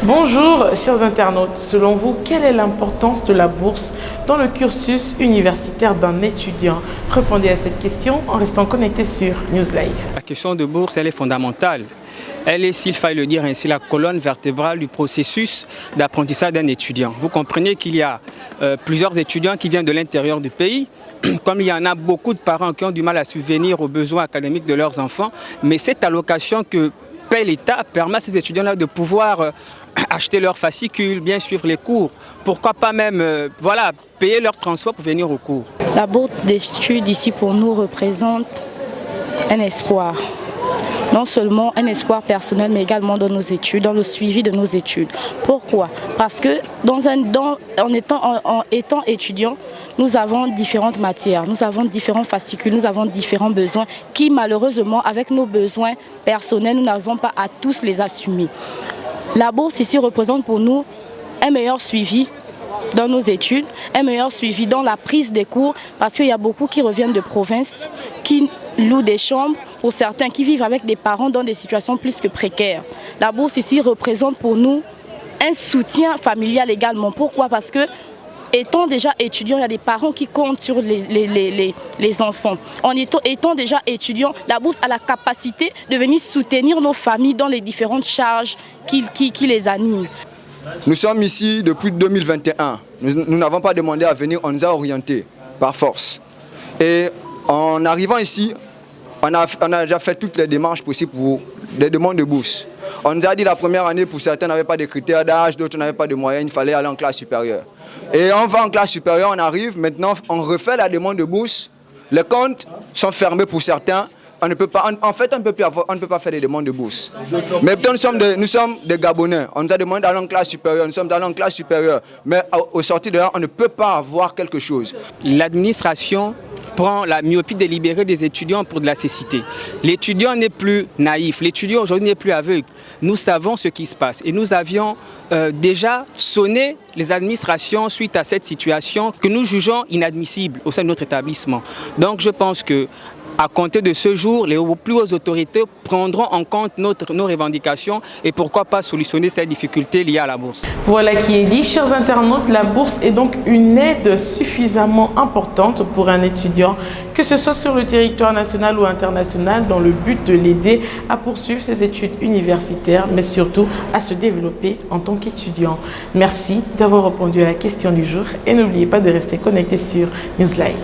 Bonjour chers internautes, selon vous, quelle est l'importance de la bourse dans le cursus universitaire d'un étudiant? Répondez à cette question en restant connecté sur Newslive. La question de bourse, elle est fondamentale. Elle est, s'il faille le dire ainsi, la colonne vertébrale du processus d'apprentissage d'un étudiant. Vous comprenez qu'il y a plusieurs étudiants qui viennent de l'intérieur du pays, comme il y en a beaucoup de parents qui ont du mal à subvenir aux besoins académiques de leurs enfants, mais cette allocation que paie l'État permet à ces étudiants-là de pouvoir acheter leurs fascicules, bien suivre les cours. Pourquoi pas même payer leur transport pour venir aux cours. La bourse d'études ici pour nous représente un espoir. Non seulement un espoir personnel, mais également dans nos études, dans le suivi de nos études. Pourquoi? Parce que en étant étudiant, nous avons différentes matières, nous avons différents fascicules, nous avons différents besoins qui malheureusement, avec nos besoins personnels, nous n'avons pas à tous les assumer. La bourse ici représente pour nous un meilleur suivi dans nos études, un meilleur suivi dans la prise des cours, parce qu'il y a beaucoup qui reviennent de province, qui louent des chambres, pour certains qui vivent avec des parents dans des situations plus que précaires. La bourse ici représente pour nous un soutien familial également. Pourquoi? Parce que étant déjà étudiant, il y a des parents qui comptent sur les enfants. Étant déjà étudiant, la bourse a la capacité de venir soutenir nos familles dans les différentes charges qui les animent. Nous sommes ici depuis 2021. Nous n'avons pas demandé à venir, on nous a orientés par force. Et en arrivant ici, on a déjà fait toutes les démarches possibles pour des demandes de bourse. On nous a dit la première année, pour certains n'avaient pas de critères d'âge, d'autres n'avaient pas de moyens, il fallait aller en classe supérieure. Et on va en classe supérieure, on arrive, maintenant on refait la demande de bourse. Les comptes sont fermés pour certains. On ne peut pas, en fait, on ne peut pas faire des demandes de bourse. Mais nous sommes des Gabonais. On nous a demandé d'aller en classe supérieure. Nous sommes allés en classe supérieure. Mais au sortir de là, on ne peut pas avoir quelque chose. L'administration prend la myopie délibérée des étudiants pour de la cécité. L'étudiant n'est plus naïf. L'étudiant aujourd'hui n'est plus aveugle. Nous savons ce qui se passe. Et nous avions déjà sonné les administrations suite à cette situation que nous jugeons inadmissible au sein de notre établissement. Donc je pense que à compter de ce jour, les plus hautes autorités prendront en compte nos revendications et pourquoi pas solutionner ces difficultés liées à la bourse. Voilà qui est dit, chers internautes, la bourse est donc une aide suffisamment importante pour un étudiant, que ce soit sur le territoire national ou international, dans le but de l'aider à poursuivre ses études universitaires, mais surtout à se développer en tant qu'étudiant. Merci d'avoir répondu à la question du jour et n'oubliez pas de rester connecté sur Newslive.